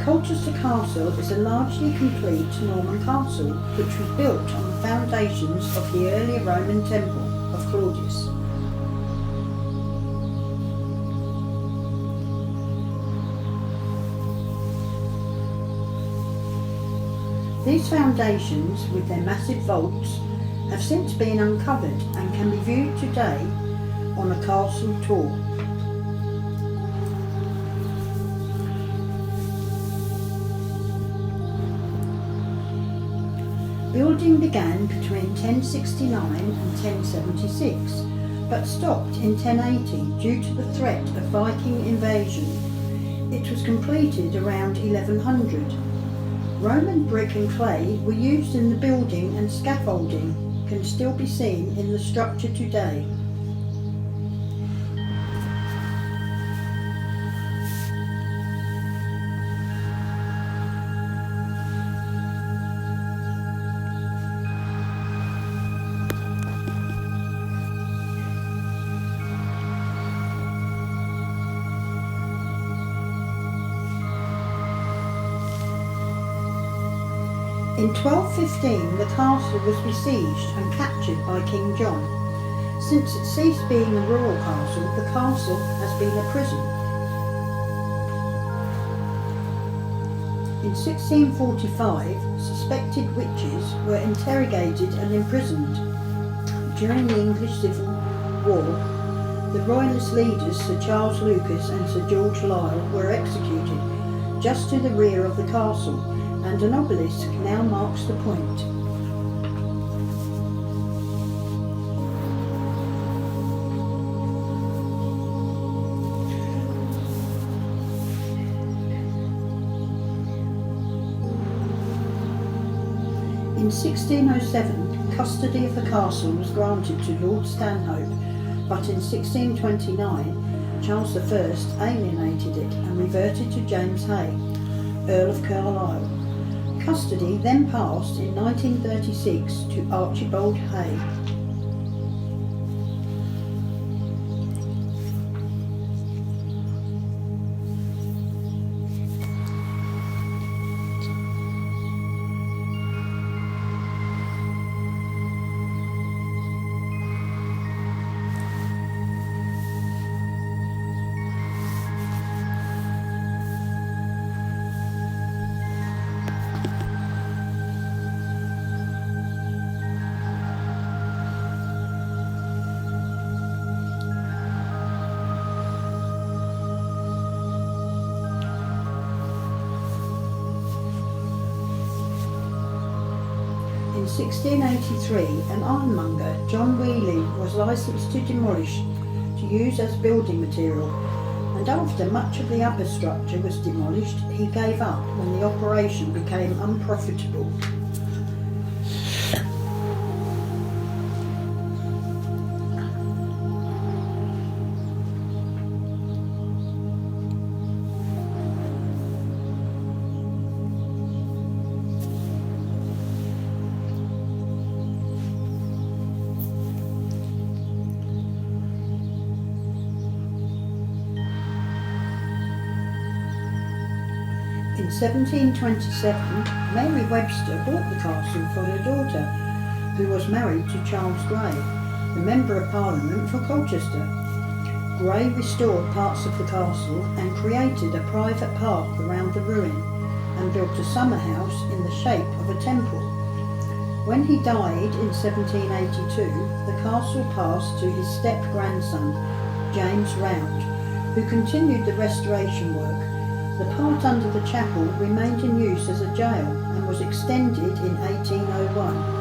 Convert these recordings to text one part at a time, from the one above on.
Colchester Castle is a largely complete Norman castle which was built on the foundations of the earlier Roman temple of Claudius. These foundations, with their massive vaults, have since been uncovered and can be viewed today on a castle tour. Building began between 1069 and 1076, but stopped in 1080 due to the threat of Viking invasion. It was completed around 1100. Roman brick and clay were used in the building, and scaffolding can still be seen in the structure today. In 1215 the castle was besieged and captured by King John. Since it ceased being a royal castle, the castle has been a prison. In 1645, suspected witches were interrogated and imprisoned. During the English Civil War, the Royalist leaders Sir Charles Lucas and Sir George Lisle were executed just to the rear of the castle, and an obelisk now marks the point. In 1607, custody of the castle was granted to Lord Stanhope, but in 1629, Charles I alienated it and reverted to James Hay, Earl of Carlisle. Custody then passed in 1936 to Archibald Hay. In 1683, an ironmonger, John Wheely, was licensed to demolish to use as building material, and after much of the upper structure was demolished, he gave up when the operation became unprofitable. In 1727, Mary Webster bought the castle for her daughter, who was married to Charles Grey, the Member of Parliament for Colchester. Grey restored parts of the castle and created a private park around the ruin, and built a summer house in the shape of a temple. When he died in 1782, the castle passed to his step-grandson, James Round, who continued the restoration work. The part under the chapel remained in use as a jail and was extended in 1801.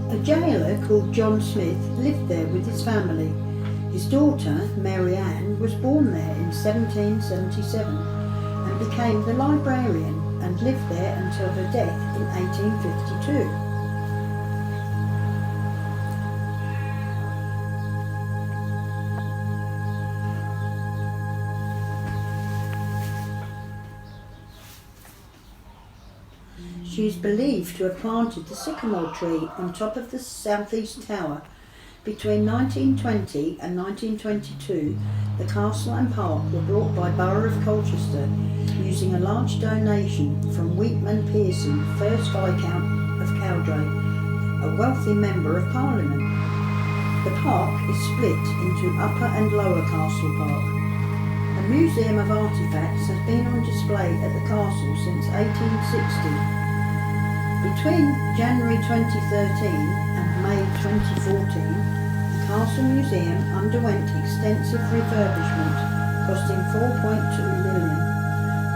A jailer called John Smith lived there with his family. His daughter, Mary Ann, was born there in 1777 and became the librarian and lived there until her death in 1852. She is believed to have planted the sycamore tree on top of the southeast tower. Between 1920 and 1922, the castle and park were bought by Borough of Colchester using a large donation from Weetman Pearson, 1st Viscount of Cowdray, a wealthy Member of Parliament. The park is split into Upper and Lower Castle Park. A museum of artefacts has been on display at the castle since 1860. Between January 2013 and May 2014, the Castle Museum underwent extensive refurbishment, costing £4.2 million.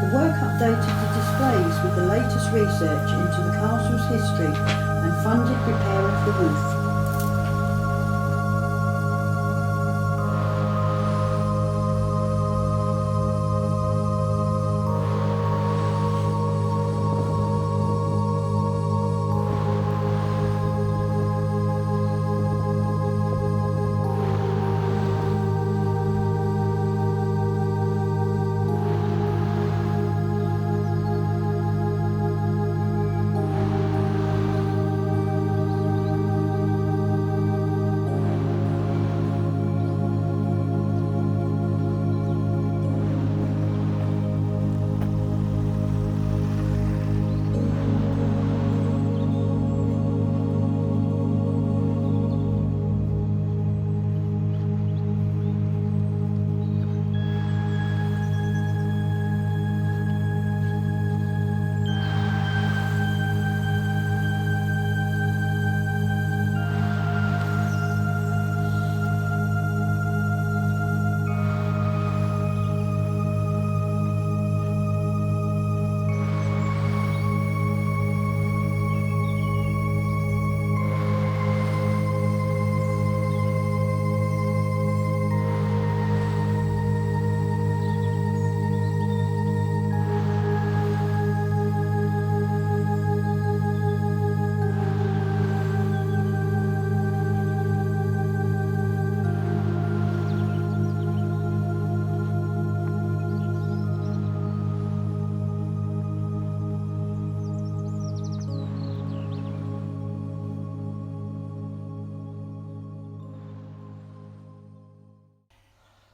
The work updated the displays with the latest research into the castle's history and funded repair of the roof.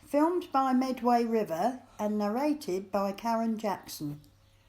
Filmed by Medway River and narrated by Karen Jackson.